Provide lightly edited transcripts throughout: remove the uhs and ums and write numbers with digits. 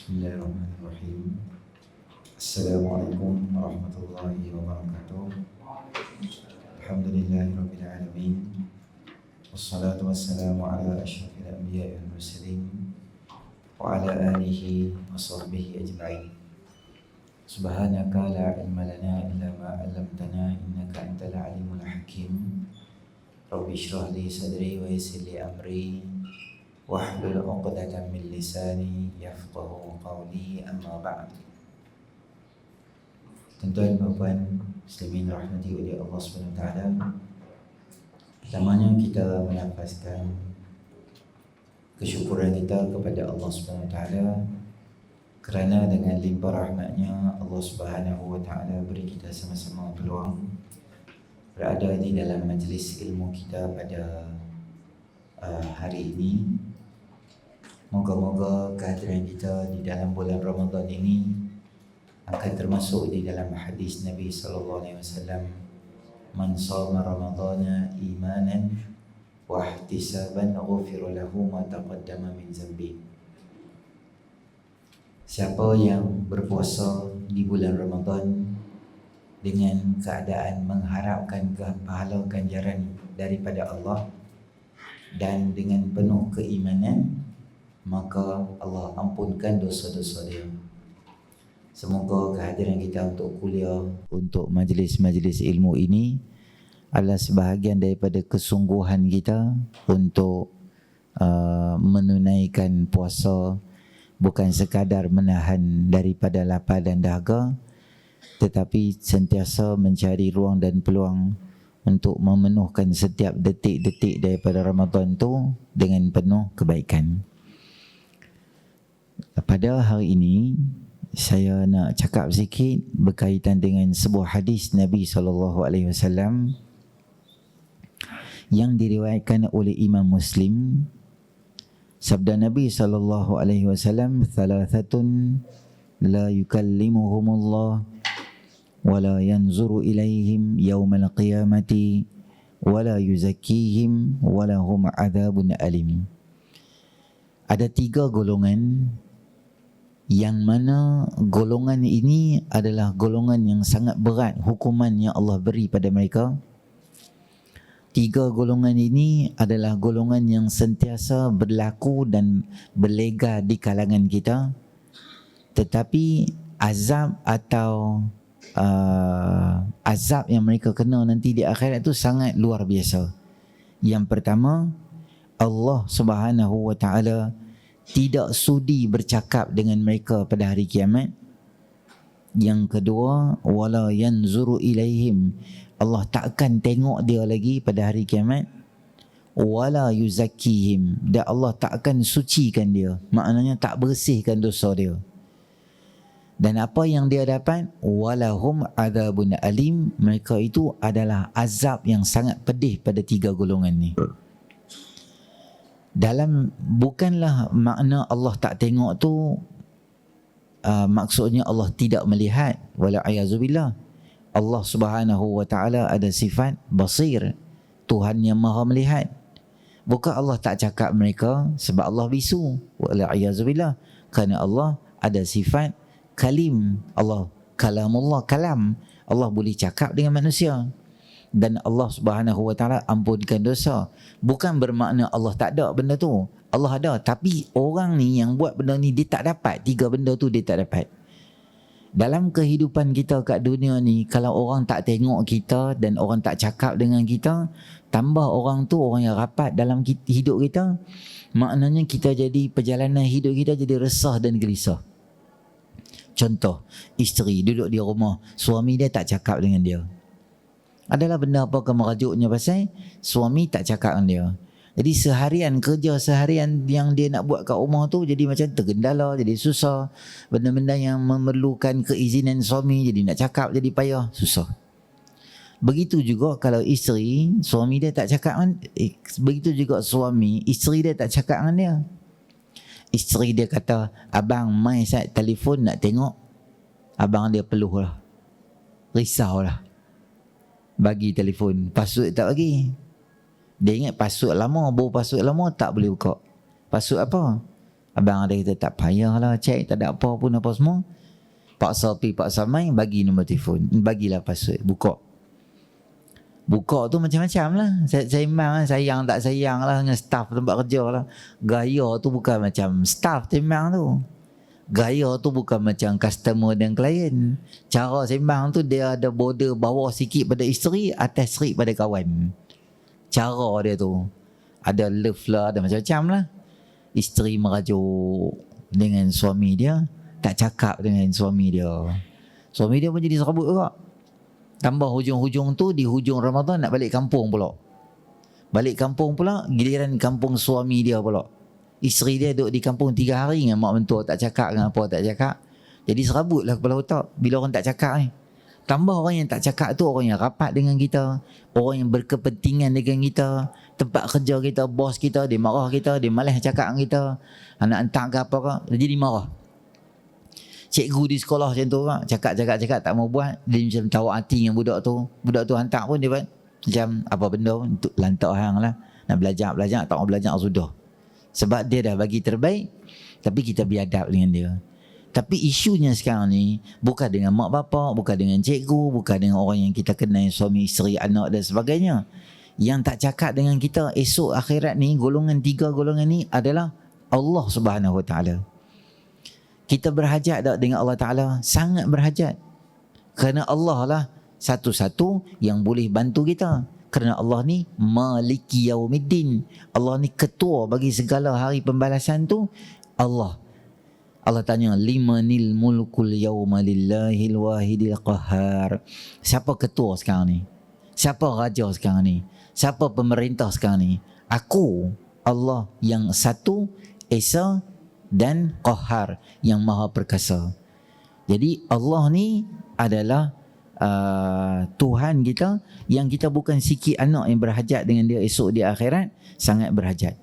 Bismillahirrahmanirrahim. Assalamualaikum warahmatullahi wabarakatuh. Alhamdulillahirabbil alamin. Wassalatu wassalamu ala asyrafil anbiya'i wal mursalin wa ala alihi wa sahbihi ajma'in. Subhanaka la ilma lana illa ma 'allamtana innaka antal alimul hakim. Rabbi shrah li sadri wa yassir li amri wahlul 'uqdatam min lisani yafqahu qawli, amma ba'd. Tuan-tuan dan puan muslimin rahmati oleh Allah Subhanahu wa taala, pertamanya kita melafazkan kesyukuran kita kepada Allah Subhanahu wa taala kerana dengan limpah rahmatnya Allah Subhanahu wa taala beri kita sama-sama peluang berada di dalam majlis ilmu kita pada hari ini. Moga-moga kehadiran kita di dalam bulan Ramadan ini akan termasuk di dalam hadis Nabi sallallahu alaihi wasallam, man shama ramadhana imanan wa ihtisaban ghufira lahu ma taqaddama min zambi. Siapa yang berpuasa di bulan Ramadan dengan keadaan mengharapkan pahala ganjaran daripada Allah dan dengan penuh keimanan, maka Allah ampunkan dosa-dosa dia. Semoga kehadiran kita untuk kuliah, untuk majlis-majlis ilmu ini adalah sebahagian daripada kesungguhan kita untuk menunaikan puasa, bukan sekadar menahan daripada lapar dan dahaga, tetapi sentiasa mencari ruang dan peluang untuk memenuhkan setiap detik-detik daripada Ramadan itu dengan penuh kebaikan. Pada hari ini saya nak cakap sikit berkaitan dengan sebuah hadis Nabi SAW yang diriwayatkan oleh Imam Muslim. Sabda Nabi SAW, thalathatun la yukallimuhumullah wa la yanzuru ilaihim yawmal qiyamati wa la yuzakkihim wa lahum adzabun alim. Ada 3 golongan yang mana golongan ini adalah golongan yang sangat berat hukuman yang Allah beri pada mereka. 3 golongan ini adalah golongan yang sentiasa berlaku dan berlega di kalangan kita, tetapi azab atau azab yang mereka kena nanti di akhirat itu sangat luar biasa. Yang pertama, Allah Subhanahu wa taala tidak sudi bercakap dengan mereka pada hari kiamat. Yang kedua, wala yanzuru ilaihim, Allah takkan tengok dia lagi pada hari kiamat. Wala yuzakkihim, dan Allah takkan sucikan dia, maknanya tak bersihkan dosa dia. Dan apa yang dia dapat? Walahum adzabun alim, mereka itu adalah azab yang sangat pedih pada 3 golongan ni. Dalam bukanlah makna Allah tak tengok tu maksudnya Allah tidak melihat, wala ayazubillah. Allah Subhanahu wa taala ada sifat basir, Tuhan yang maha melihat. Bukan Allah tak cakap mereka sebab Allah bisu, wala ayazubillah, kerana Allah ada sifat kalim. Allah kalamullah, kalam, Allah boleh cakap dengan manusia. Dan Allah Subhanahu wa taala ampunkan dosa. Bukan bermakna Allah tak ada benda tu. Allah ada, tapi orang ni yang buat benda ni dia tak dapat. 3 benda tu dia tak dapat. Dalam kehidupan kita kat dunia ni, kalau orang tak tengok kita dan orang tak cakap dengan kita, tambah orang tu orang yang rapat dalam hidup kita, maknanya kita jadi, perjalanan hidup kita jadi resah dan gelisah. Contoh, isteri duduk di rumah, suami dia tak cakap dengan dia. Adalah benda apa kemerajuknya pasal suami tak cakap dengan dia. Jadi seharian kerja seharian yang dia nak buat kat rumah tu jadi macam tergendala, jadi susah. Benda-benda yang memerlukan keizinan suami jadi nak cakap jadi payah, susah. Begitu juga kalau isteri, suami dia tak cakap dengan, begitu juga suami, isteri dia tak cakap dengan dia. Isteri dia kata, abang mai saya telefon nak tengok. Abang dia peluh lah, risau lah, bagi telefon, password tak bagi. Dia ingat password lama, baru password lama tak boleh buka. Password apa? Abang ada kata tak payahlah cek, tak ada apa pun apa semua. Paksa pi paksa main, bagi nombor telefon, bagilah password, buka tu macam-macam lah. Saya memang sayang tak sayang lah dengan staff tempat kerja lah. Gaya tu bukan macam staff sembang tu. Gaya tu bukan macam customer dan klien. Cara sembang tu dia ada border bawah sikit pada isteri, atas sikit pada kawan. Cara dia tu ada love lah, ada macam-macam lah. Isteri merajuk dengan suami dia, tak cakap dengan suami dia. Suami dia pun jadi serabut juga. Tambah hujung-hujung tu, di hujung Ramadan nak balik kampung pula. Balik kampung pula, giliran kampung suami dia pula. Isteri dia duduk di kampung 3 hari dengan mak mentua, tak cakap dengan apa, tak cakap. Jadi serabutlah kepala otak bila orang tak cakap ni. Tambah orang yang tak cakap tu orang yang rapat dengan kita, orang yang berkepentingan dengan kita, tempat kerja kita, bos kita, dia marah kita, dia malas cakap dengan kita, anak hantar ke apa ke, dia jadi marah. Cikgu di sekolah macam tu, cakap tak mau buat, dia macam tawak hati dengan budak tu hantar pun dia buat macam apa benda untuk lantak hang lah, nak belajar tak mau belajar sudah. Sebab dia dah bagi terbaik, tapi kita biadab dengan dia. Tapi isunya sekarang ni bukan dengan mak bapak, bukan dengan cikgu, bukan dengan orang yang kita kenal, suami, isteri, anak dan sebagainya. Yang tak cakap dengan kita esok akhirat ni, golongan 3 golongan ni adalah Allah Subhanahu Wa Taala. Kita berhajat tak dengan Allah Ta'ala? Sangat berhajat. Kerana Allah lah satu-satu yang boleh bantu kita. Kerana Allah ni Maliki Yaumiddin. Allah ni ketua bagi segala hari pembalasan tu. Allah tanya, limanil mulkul yawma lillahil wahidil qahar. Siapa ketua sekarang ni? Siapa raja sekarang ni? Siapa pemerintah sekarang ni? Aku, Allah yang satu, Esa dan Qahar, yang maha perkasa. Jadi Allah ni adalah Tuhan kita, yang kita bukan sikit anak yang berhajat dengan dia esok di akhirat, sangat berhajat.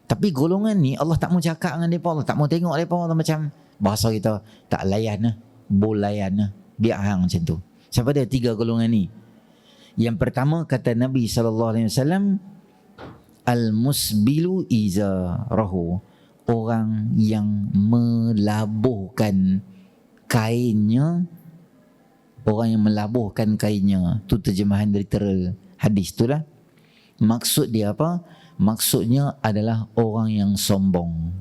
Tapi golongan ni Allah tak mau cakap dengan mereka, Allah tak mau tengok mereka. Allah macam bahasa kita, tak layan lah, bolayan lah, biar hang macam tu. Siapa dia 3 golongan ni? Yang pertama kata Nabi SAW, al-musbilu izarahu, orang yang melabuhkan kainnya. Orang yang melabuhkan kainnya, tu terjemahan literal hadis tu lah. Maksud dia apa? Maksudnya adalah orang yang sombong,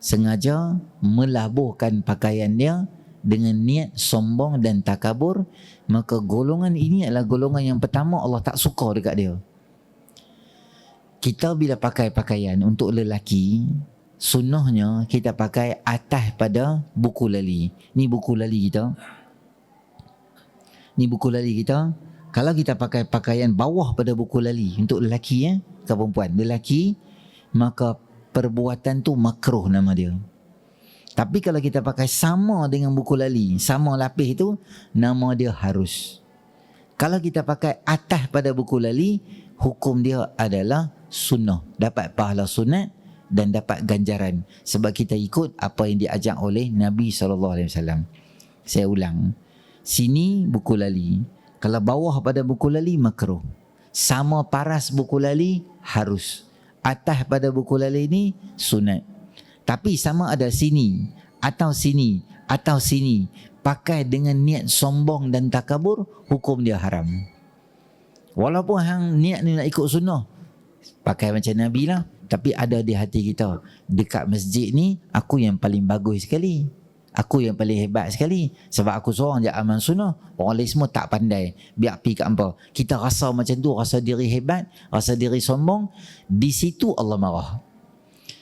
sengaja melabuhkan pakaian dia dengan niat sombong dan takabur. Maka golongan ini adalah golongan yang pertama Allah tak suka dekat dia. Kita bila pakai pakaian untuk lelaki, sunnahnya kita pakai atas pada buku lali. Ni buku lali kita. Ni buku lali kita. Kalau kita pakai pakaian bawah pada buku lali untuk lelaki ke perempuan, lelaki, maka perbuatan tu makruh nama dia. Tapi kalau kita pakai sama dengan buku lali, sama lapis itu, nama dia harus. Kalau kita pakai atas pada buku lali, hukum dia adalah sunnah, dapat pahala sunat dan dapat ganjaran, sebab kita ikut apa yang diajak oleh Nabi SAW. Saya ulang, sini buku lali, kalau bawah pada buku lali makruh, sama paras buku lali harus, atas pada buku lali ni sunat. Tapi sama ada sini atau sini atau sini, pakai dengan niat sombong dan takabur, hukum dia haram. Walaupun hang niat ni nak ikut sunnah, pakai macam Nabi lah, tapi ada di hati kita, dekat masjid ni aku yang paling bagus sekali, aku yang paling hebat sekali, sebab aku seorang je amal sunnah, orang lain semua tak pandai, biar pergi kat hampa. Kita rasa macam tu, rasa diri hebat, rasa diri sombong. Di situ Allah marah.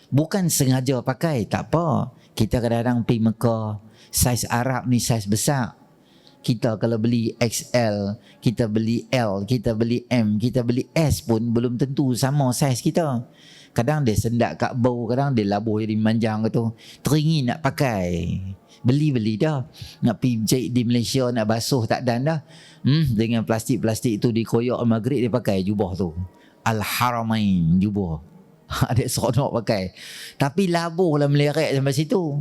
Bukan sengaja pakai, tak apa. Kita kadang-kadang pergi Mekah, saiz Arab ni saiz besar. Kita kalau beli XL, kita beli L, kita beli M, kita beli S pun belum tentu sama saiz kita. Kadang dia sendak kat bau, kadang dia labuh jadi manjang ke tu. Teringin nak pakai, beli dah. Nak pergi jahit di Malaysia, nak basuh tak dan dah. Dengan plastik-plastik tu dikoyak maghrib, dia pakai jubah tu, Al-Haramain jubah. Adik seronok pakai. Tapi labuh lah meleret sampai situ.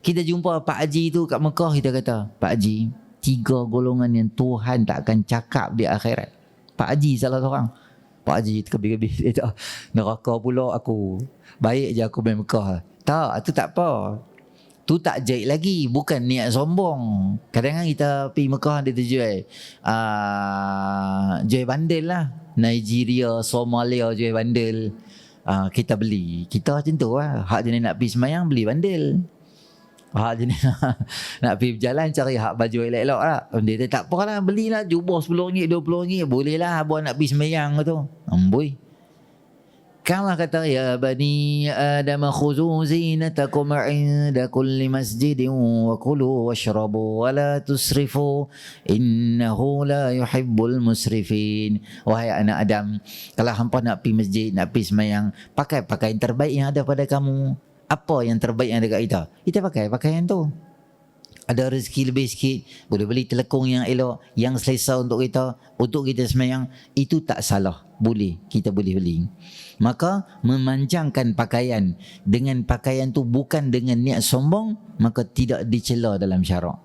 Kita jumpa Pak Haji tu kat Mekah, kita kata, Pak Haji, 3 golongan yang Tuhan tak akan cakap di akhirat. Pak Haji salah seorang. Pak Haji terkebir-kebir, dia tak, neraka pula aku, baik je aku main Mekah. Tak, tu tak apa. Tu tak jahit lagi, bukan niat sombong. Kadang-kadang kita pergi Mekah dia terjual jual bandel lah. Nigeria, Somalia jual bandel. Kita beli. Kita macam tu lah. Hak jenis nak pergi semayang beli bandel. Hak jenis nak pergi berjalan cari hak baju elok-elok lah. Dia kata tak apa lah, belilah jubah RM10, RM20. Boleh lah abang nak pergi semayang tu. Amboi. Allah kata ya bani Adam khuzu zinatakum 'inda kulli masjidin wa kulu washrabu wa la tusrifu innahu la yuhibbul musrifin. Wahai anak Adam, kalau hampa nak pergi masjid, nak pergi sembahyang, pakai pakaian terbaik yang ada pada kamu. Apa yang terbaik yang ada kat kita? Kita pakai pakaian tu. Ada rezeki lebih sikit, boleh beli telekung yang elok, yang selesa untuk kita sembahyang, itu tak salah. Boleh, kita boleh beli. Maka memanjangkan pakaian dengan pakaian tu bukan dengan niat sombong, maka tidak dicela dalam syarak.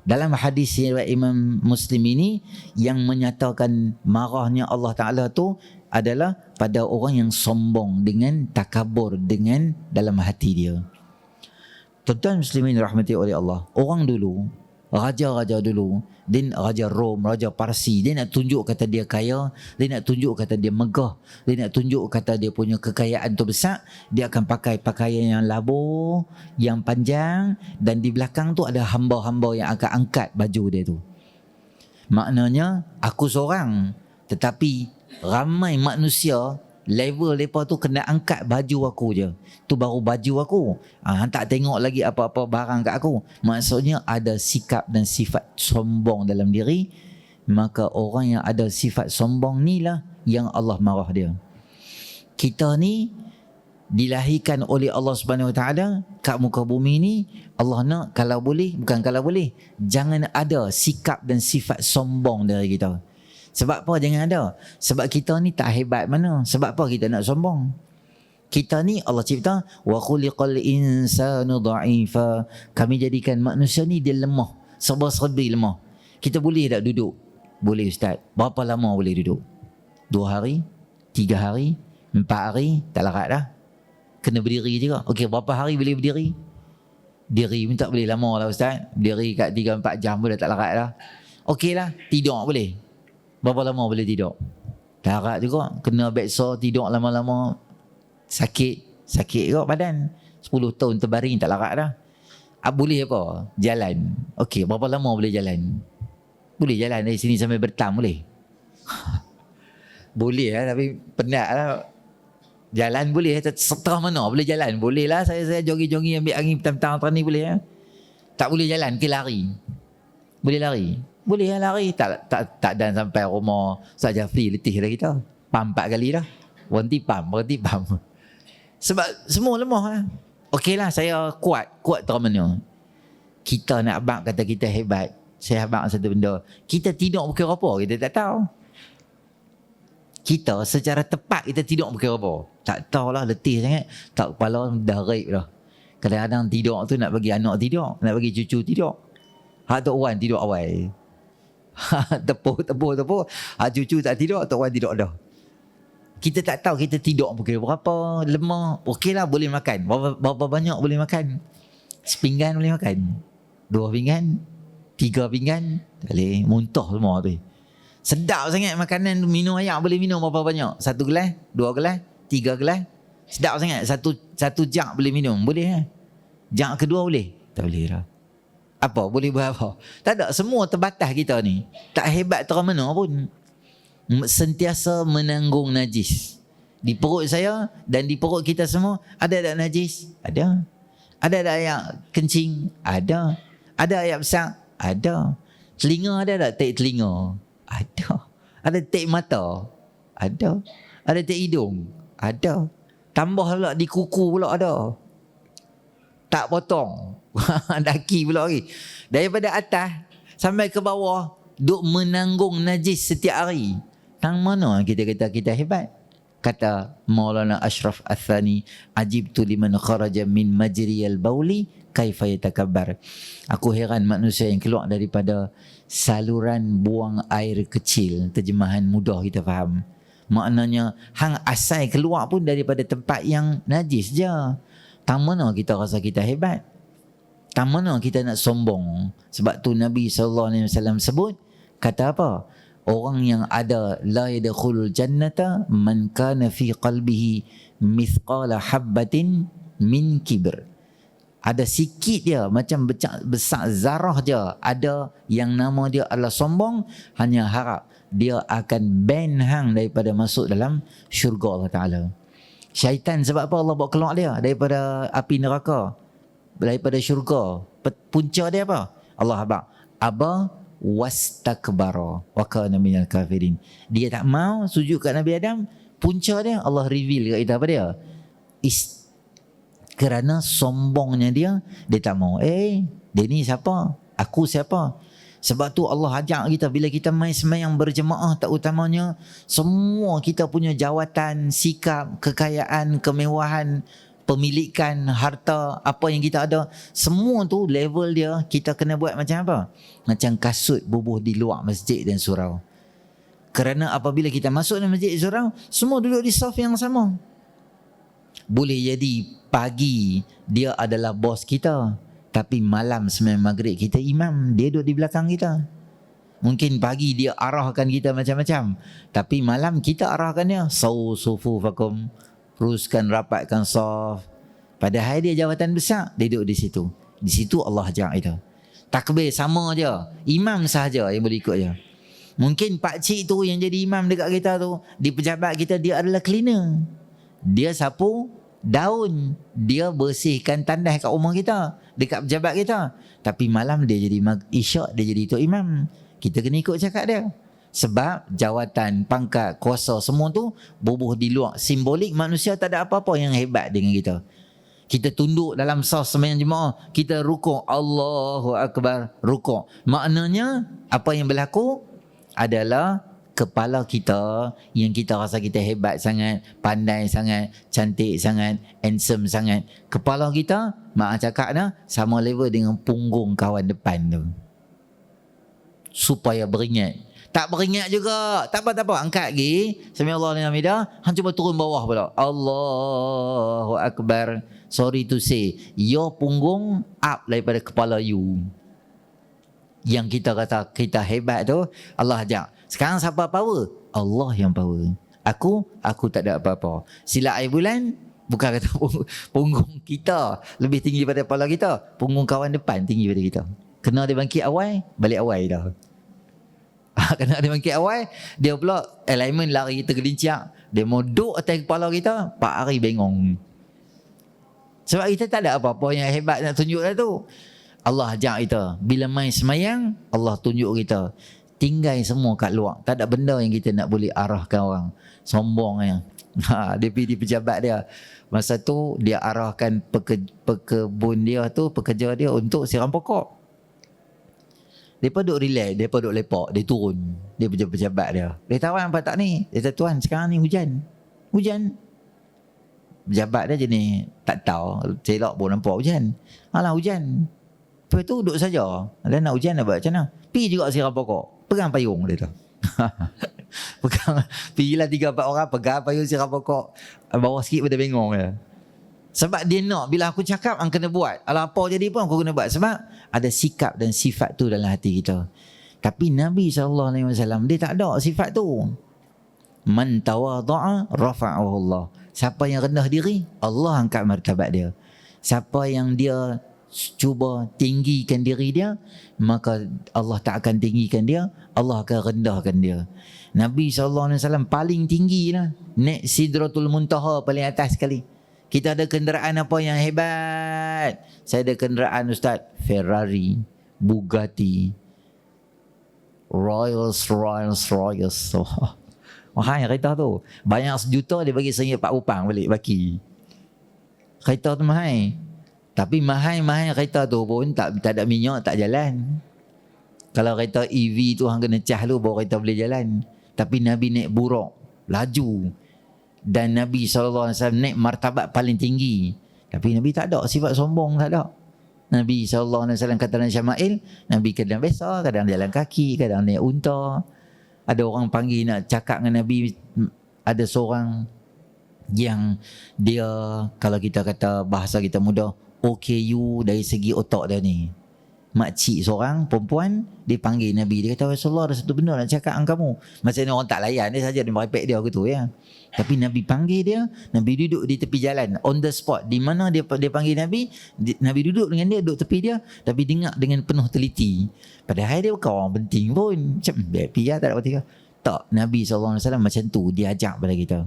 Dalam hadis riwayat Imam Muslim ini, yang menyatakan marahnya Allah Ta'ala tu adalah pada orang yang sombong dengan takabur dengan dalam hati dia. Tuan-tuan muslimin rahmati oleh Allah, orang dulu, raja-raja dulu, dia raja Rom, raja Parsi, dia nak tunjuk kata dia kaya, dia nak tunjuk kata dia megah, dia nak tunjuk kata dia punya kekayaan tu besar, dia akan pakai pakaian yang labur, yang panjang, dan di belakang tu ada hamba-hamba yang akan angkat baju dia tu. Maknanya aku seorang, tetapi ramai manusia level mereka tu kena angkat baju aku je. Tu baru baju aku. Tak tengok lagi apa-apa barang kat aku. Maksudnya ada sikap dan sifat sombong dalam diri. Maka orang yang ada sifat sombong ni lah yang Allah marah dia. Kita ni dilahirkan oleh Allah Subhanahu Wa Taala kat muka bumi ni. Allah nak kalau boleh, bukan kalau boleh, jangan ada sikap dan sifat sombong dari kita. Sebab apa jangan ada? Sebab kita ni tak hebat mana? Sebab apa kita nak sombong? Kita ni Allah cipta wa khuliqal insanu dha'ifa. Kami jadikan manusia ni dia lemah, serba-serbi lemah. Kita boleh tak duduk? Boleh ustaz. Berapa lama boleh duduk? 2 hari? 3 hari? 4 hari? Tak larat dah. Kena berdiri juga. Okey, berapa hari boleh berdiri? Diri pun tak boleh lama lah ustaz. Berdiri kat 3-4 jam pun dah tak larat dah. Okeylah, tidur boleh. Berapa lama boleh tidur? Larat juga. Kena beksa tidur lama-lama. Sakit juga badan. 10 tahun terbaring tak larat dah. Boleh apa? Jalan. Okey, berapa lama boleh jalan? Boleh jalan dari sini sampai Bertam boleh? Boleh lah, tapi penat lah. Jalan boleh. Setengah mana boleh jalan? Boleh lah. Saya jogi-jogi ambil angin petang-petang ni boleh lah. Tak boleh jalan ke lari? Boleh lari? Boleh lah lari. Tak dan sampai rumah Ustaz Jafri letih dah kita. Pam 4 kali dah. Berhenti pam. Sebab semua lemah lah. Okey lah, saya kuat terus mana. Kita nak abang kata kita hebat. Saya abang satu benda. Kita tidur pukul apa? Kita tak tahu. Kita secara tepat kita tidur pukul apa? Tak tahulah, letih sangat. Tak kepala dah raib dah. Kadang-kadang tidur tu nak bagi anak tidur. Nak bagi cucu tidur. Hak Tok Wan tidur awal. Tepuk. Cucu tak tidur, Tok Wan tidur dah. Kita tak tahu kita tidur pukul berapa, lemah. Okeylah boleh makan. Berapa banyak boleh makan? Sepinggan boleh makan. 2 pinggan, 3 pinggan, boleh muntah semua tu. Sedap sangat makanan. Minum air boleh minum berapa banyak? 1 gelas, 2 gelas, 3 gelas. Sedap sangat. Satu jak boleh minum. Boleh kan? Jak kedua boleh? Tak boleh dah. Apa? Boleh berapa? Tak ada. Semua terbatas kita ni. Tak hebat terang mana pun. Sentiasa menanggung najis. Di perut saya dan di perut kita semua, ada tak najis? Ada. Ada tak air kencing? Ada. Ada air besar? Ada. Telinga ada tak tek telinga? Ada. Ada tek mata? Ada. Ada tek hidung? Ada. Tambah pula di kuku pula ada. Tak potong. Daki pula lagi. Daripada atas sampai ke bawah, duk menanggung najis setiap hari. Tang mana kita kata kita hebat? Kata Maulana Ashraf Athani, ajibtu liman kharaja min majriyal bauli kaifa yatakabbar. Aku heran manusia yang keluar daripada saluran buang air kecil. Terjemahan mudah kita faham. Maknanya hang asal keluar pun daripada tempat yang najis je. Tak mana kita rasa kita hebat. Tak mana kita nak sombong. Sebab tu Nabi SAW sebut, kata apa? Orang yang ada la yadkhulul jannata man kana fi qalbihi mithqala habbatin min kibr. Ada sikit dia, macam besar zarah dia, ada yang nama dia adalah sombong, hanya harap dia akan ban hang daripada masuk dalam syurga Allah Ta'ala. Syaitan sebab apa Allah bawa keluar dia daripada api neraka, daripada syurga? Punca dia apa? Allah aba wastakbara wa kana minal kafirin. Dia tak mau sujud kat Nabi Adam. Punca dia Allah reveal kat kita apa dia? Kerana sombongnya dia tak mau. Dia ni siapa? Aku siapa? Sebab tu Allah ajak kita bila kita mai sembahyang berjemaah, tak utamanya semua kita punya jawatan, sikap, kekayaan, kemewahan, pemilikan, harta, apa yang kita ada, semua tu level dia kita kena buat macam apa? Macam kasut bubuh di luar masjid dan surau. Kerana apabila kita masuk dalam masjid dan surau, semua duduk di saf yang sama. Boleh jadi pagi dia adalah bos kita, tapi malam sembahyang maghrib kita imam, dia duduk di belakang kita. Mungkin pagi dia arahkan kita macam-macam, tapi malam kita arahkan dia. Sufufakum, teruskan rapatkan saf. Padahal dia jawatan besar, dia duduk di situ. Di situ Allah ajak kita. Takbir sama je, imam sahaja yang boleh ikut je. Mungkin pakcik tu yang jadi imam dekat kita tu, di pejabat kita, dia adalah cleaner. Dia sapu daun, dia bersihkan tandas kat rumah kita, dekat pejabat kita. Tapi malam dia jadi isyak, dia jadi tok imam. Kita kena ikut cakap dia. Sebab jawatan, pangkat, kuasa semua tu bubuh di luar. Simbolik manusia tak ada apa-apa yang hebat dengan kita. Kita tunduk dalam saf sembahyang jemaah, kita rukuk, Allahu Akbar, rukuk. Maknanya apa yang berlaku adalah kepala kita yang kita rasa kita hebat sangat, pandai sangat, cantik sangat, handsome sangat. Kepala kita, mak cakap dah, sama level dengan punggung kawan depan tu. Supaya beringat. Tak beringat juga, tak apa, angkat lagi. Sami-Allahu liman hamidah, hang cuba turun bawah pula. Allahu Akbar. Sorry to say, your punggung up daripada kepala you. Yang kita kata kita hebat tu, Allah ajak. Sekarang siapa power? Allah yang power. Aku tak ada apa-apa. Silat air bulan, bukan kata punggung kita lebih tinggi daripada kepala kita. Punggung kawan depan tinggi daripada kita. Kena dia bangkit awal, balik awal dah. Kena dia bangkit awal, dia pula alignment lari tergelincir. Dia mau duduk atas kepala kita, 4 hari bengong. Sebab kita tak ada apa-apa yang hebat nak tunjuk dah tu. Allah ajak kita. Bila main semayang, Allah tunjuk kita. Tinggal semua kat luar. Tak ada benda yang kita nak boleh arahkan orang. Sombong yang. Dia pergi di pejabat dia. Masa tu dia arahkan pekebun dia tu, pekerja dia untuk siram pokok. Mereka duduk relax, mereka duduk lepak, dia turun. Dia pejabat dia. Dia tahu apa tak ni? Dia kata, tuan sekarang ni hujan. Hujan. Pejabat dia jenis tak tahu. Selok pun nampak hujan. Alah hujan. Lepas tu duduk saja. Dia nak hujan nak buat macam mana? Pergi juga siram pokok. Pegang payung dia tu. Pegang. Pergilah 3-4 orang pegang payung siram pokok. Bawah sikit pun dia bengong dia. Sebab dia nak, bila aku cakap, aku kena buat. Alah apa jadi pun aku kena buat. Sebab ada sikap dan sifat tu dalam hati kita. Tapi Nabi SAW, dia tak ada sifat tu. Man tawadha'a rafa'ahu Allah. Siapa yang rendah diri, Allah angkat martabat dia. Siapa yang dia cuba tinggikan diri dia, maka Allah tak akan tinggikan dia, Allah akan rendahkan dia. Nabi SAW paling tinggi lah, naik Sidratul Muntaha paling atas sekali. Kita ada kenderaan apa yang hebat? Saya ada kenderaan Ustaz, Ferrari, Bugatti, Rolls-Royce. Mahal kereta tu. Banyak sejuta dia bagi RM1 upang balik baki. Kereta tu mahal. Tapi mahal kereta tu pun tak ada minyak, tak jalan. Kalau kereta EV tu hang kena cah dulu baru kereta boleh jalan. Tapi Nabi naik buruk, laju. Dan Nabi SAW naik martabat paling tinggi. Tapi Nabi tak ada sifat sombong, tak ada. Nabi SAW kata dalam Syama'il, Nabi kadang biasa, kadang jalan kaki, kadang naik unta. Ada orang panggil nak cakap dengan Nabi, ada seorang yang dia, kalau kita kata bahasa kita mudah, OKU dari segi otak dia ni. Makcik seorang perempuan, dia panggil Nabi, dia kata, Rasulullah ada satu benda nak cakap dengan kamu. Macam orang tak layan dia saja, dia merepek dia gitu ya. Tapi Nabi panggil dia, Nabi duduk di tepi jalan, on the spot. Di mana dia panggil Nabi, Nabi duduk dengan dia, duduk tepi dia, tapi dengar dengan penuh teliti. Padahal dia bukan orang penting pun. Macam happy lah, tak ada apa-apa. Tak, Nabi SAW macam tu, dia ajak pada kita.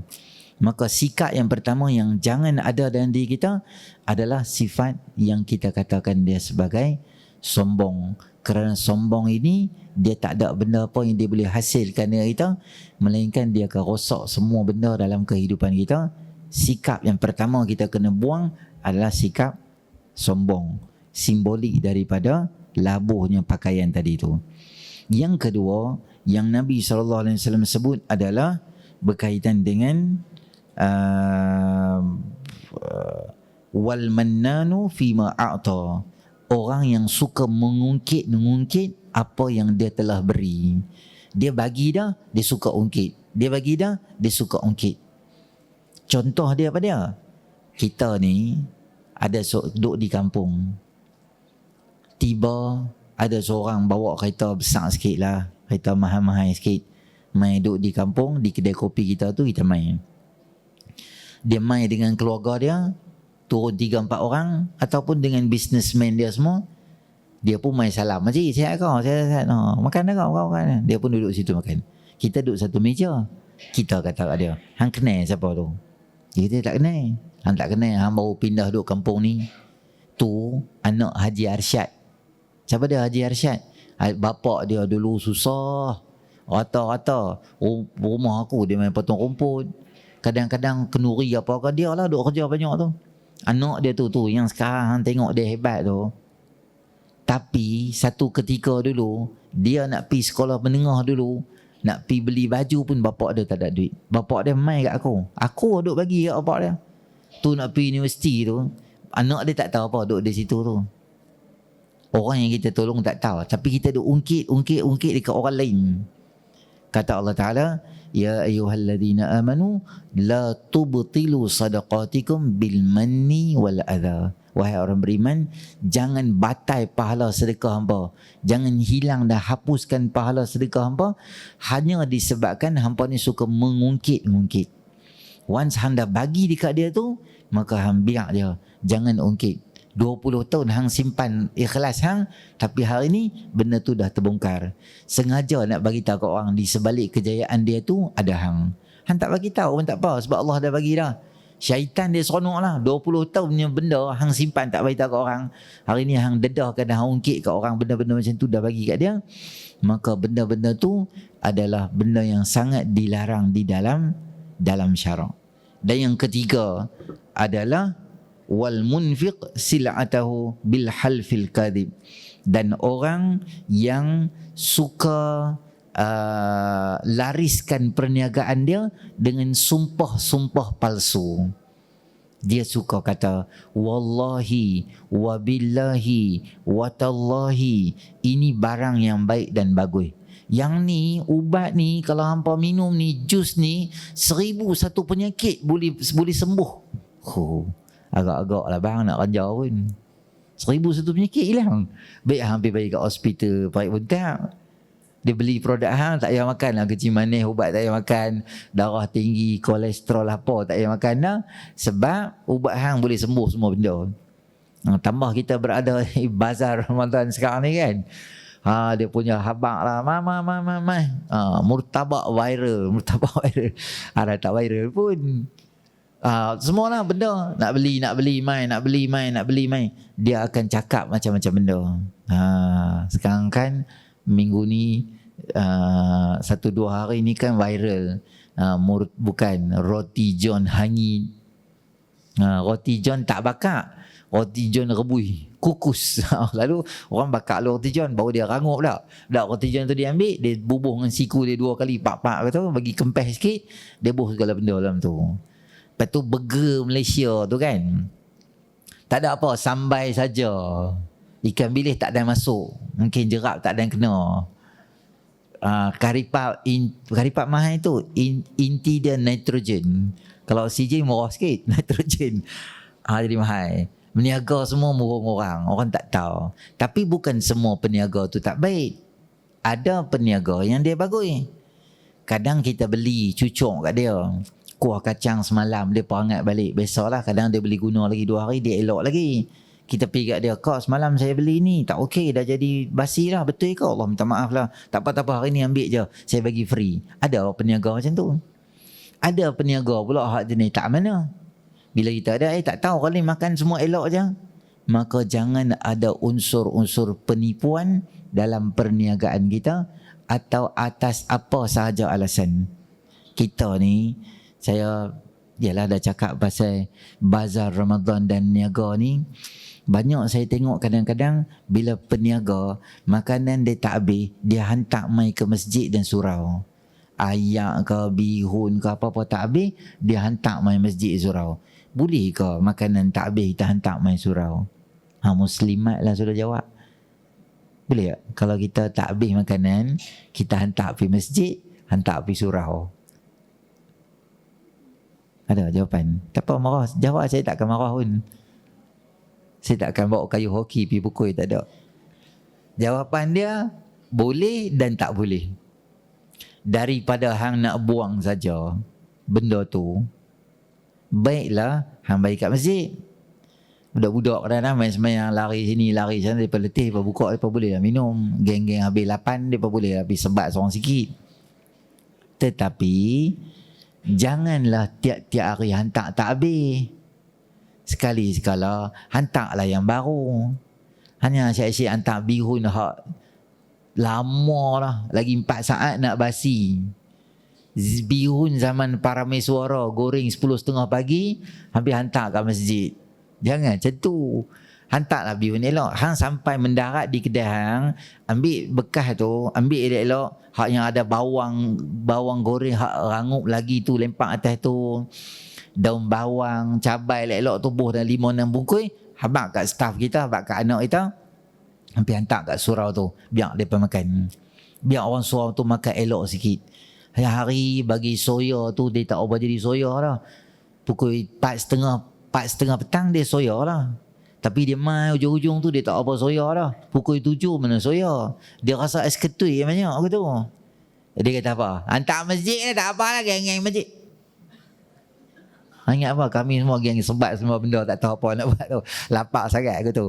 Maka sikap yang pertama yang jangan ada dalam diri kita adalah sifat yang kita katakan dia sebagai sombong. Kerana sombong ini, dia tak ada benda apa yang dia boleh hasilkan dari kita, melainkan dia akan rosak semua benda dalam kehidupan kita. Sikap yang pertama kita kena buang adalah sikap sombong, simbolik daripada labuhnya pakaian tadi tu. Yang kedua yang Nabi SAW sebut adalah berkaitan dengan wal mannanu fima a'ta, orang yang suka mengungkit apa yang dia telah beri. Dia bagi dah, dia suka ungkit. Dia bagi dah, dia suka ungkit. Contoh dia apa dia? Kita ni ada duduk di kampung. Tiba ada seorang bawa kereta besar sikit lah, kereta mahal-mahal sikit. Main duduk di kampung, di kedai kopi kita tu, kita main. Dia main dengan keluarga dia, turun 3-4 orang, ataupun dengan businessman dia semua. Dia pun main salam, "Makcik, sihat kau? Sihat. Makan dah kau? Makan." Dia pun duduk situ makan. Kita duduk satu meja. Kita kata kat dia, "Hang kenal siapa tu?" Dia kata, "Tak kenal." "Hang tak kenal, hang baru pindah duduk kampung ni. Tu anak Haji Arsyad." "Siapa dia Haji Arsyad?" "Bapak dia dulu susah. Rata-rata rumah aku dia main potong rumput. Kadang-kadang kenduri apa ke dia lah duk kerja banyak tu. Anak dia tu yang sekarang hang tengok dia hebat tu. Tapi satu ketika dulu dia nak pergi sekolah menengah dulu, nak pergi beli baju pun bapak dia tak ada duit. Bapak dia main kat aku. Aku duk bagi kat bapak dia. Tu nak pergi universiti tu, anak dia tak tahu apa duk di situ tu. Orang yang kita tolong tak tahu, tapi kita duk ungkit dekat orang lain." Kata Allah Ta'ala, "Ya ayyuhalladzina amanu la tubtilu sadaqatikum bil manni wal adha." Wahai orang beriman, jangan batal pahala sedekah hangpa. Jangan hilang dan hapuskan pahala sedekah hangpa hanya disebabkan hangpa ni suka mengungkit-ungkit. Once hang dah bagi dekat dia tu, maka hang biar dia, jangan ungkit. 20 tahun hang simpan ikhlas hang, tapi hari ni benda tu dah terbongkar. Sengaja nak bagi tahu kat orang di sebalik kejayaan dia tu ada hang. Hang tak bagi tahu pun tak apa, sebab Allah dah bagi dah. Syaitan dia seronok lah. 20 tahunnya benda hang simpan tak bagi tahu kat orang, hari ni hang dedahkan dan hang ungkit kat orang benda-benda macam tu dah bagi kat dia. Maka benda-benda tu adalah benda yang sangat dilarang di dalam syarak. Dan yang ketiga adalah wal munfiq sil'atahu bil halfil kadhib, dan orang yang suka lariskan perniagaan dia dengan sumpah-sumpah palsu. Dia suka kata wallahi wabillahi watallahi, ini barang yang baik dan bagus. Yang ni ubat ni kalau hampa minum ni, jus ni 1001 penyakit boleh sembuh. Agak-agak lah bang nak ranjau pun. 1001 penyakit hilang. Baik hampir bagi kat hospital baik pun tak. Dia beli produk hang tak payah makan lah. Kecil manis ubat tak payah makan. Darah tinggi, kolesterol apa tak payah makan lah. Sebab ubat hang boleh sembuh semua benda. Tambah kita berada di bazar Ramadan sekarang ni kan. Dia punya habak lah. Murtabak viral. Ada tak viral pun. Semualah benda nak beli mai. Dia akan cakap macam-macam benda. Sekarang kan minggu ni 1-2 hari ni kan viral. Bukan roti john hangit. Roti john tak bakar, roti john rebus kukus. Lalu orang bakar roti john baru dia rangup dah. Roti john tu dia ambil, dia bubuh dengan siku dia 2 kali, pak-pak kata, bagi kempes sikit, dia buh segala benda dalam tu. Lepas tu burger Malaysia tu kan, tak ada apa, sambai saja. Ikan bilis tak ada masuk, mungkin jerap tak ada yang kena. Karipap mahal tu inti dia nitrogen. Kalau oksigen murah sikit, nitrogen jadi mahal. Meniaga semua murung orang tak tahu. Tapi bukan semua peniaga tu tak baik. Ada peniaga yang dia bagus. Kadang kita beli cucuk kat dia, kuah kacang semalam dia perangat balik, besoklah kadang dia beli guna lagi 2 hari, dia elok lagi. Kita pergi kat dia, kak semalam saya beli ni tak okey, dah jadi basi lah, betul ke? Allah minta maaf lah, tak apa-apa, hari ni ambil je, saya bagi free. Ada peniaga macam tu. Ada peniaga pula hak jenis tak mana. Bila kita ada, tak tahu kali makan semua elok je. Maka jangan ada unsur-unsur penipuan dalam perniagaan kita atau atas apa sahaja alasan. Kita ni, saya dah cakap pasal bazar Ramadan dan niaga ni. Banyak saya tengok kadang-kadang bila peniaga, makanan dia tak habis, dia hantar mai ke masjid dan surau. Ayak ke, bihun ke, apa-apa tak habis, dia hantar mai masjid surau. Boleh ke makanan tak habis kita hantar mai surau? Muslimat lah sudah jawab. Boleh tak? Kalau kita tak habis makanan, kita hantar pergi masjid, hantar pergi surau. Ada jawapan? Tak apa marah. Jawab, saya tak akan marah pun. Saya tak akan bawa kayu hoki pergi pukul, tak ada. Jawapan dia, boleh dan tak boleh. Daripada hang nak buang saja benda tu, baiklah hang bagi kat masjid. Budak-budak kadang-kadang main semayang, lari sini, lari sana, mereka letih, mereka buka, mereka boleh lah minum. Geng-geng habis 8, mereka boleh habis sebat seorang sikit. Tetapi, janganlah tiap-tiap hari hantar tak habis. Sekali-sekala, hantarlah yang baru. Hanya asyik-asyik hantar bihun hak lama lah, lagi 4 saat nak basi. Bihun zaman Parameswara, goreng 10.30 pagi, habis hantar kat masjid. Jangan macam tu. Hantarlah bihun elok. Hang sampai mendarat di kedai hang, ambil bekas tu, ambil elok-elok. Hak yang ada bawang goreng hak rangup lagi tu, lempak atas tu. Daun bawang, cabai elok-elok tubuh dan 5-6 bungkus. Habak kat staff kita, habak kat anak kita. Hampir hantar kat surau tu. Biar mereka makan. Biar orang surau tu makan elok sikit. Hari-hari bagi soya tu, dia tak ubah jadi soya lah. Pukul 4.30 petang dia soya lah. Tapi dia mai ujung-ujung tu dia tak apa soya lah. Pukul 7 mana soya. Dia rasa es ketui banyak aku tu. Dia kata apa? Hantar masjid ni tak apa lah, geng-geng masjid. Ingat apa? Kami semua geng sebat semua benda, tak tahu apa nak buat tu. Lapak sangat aku tu.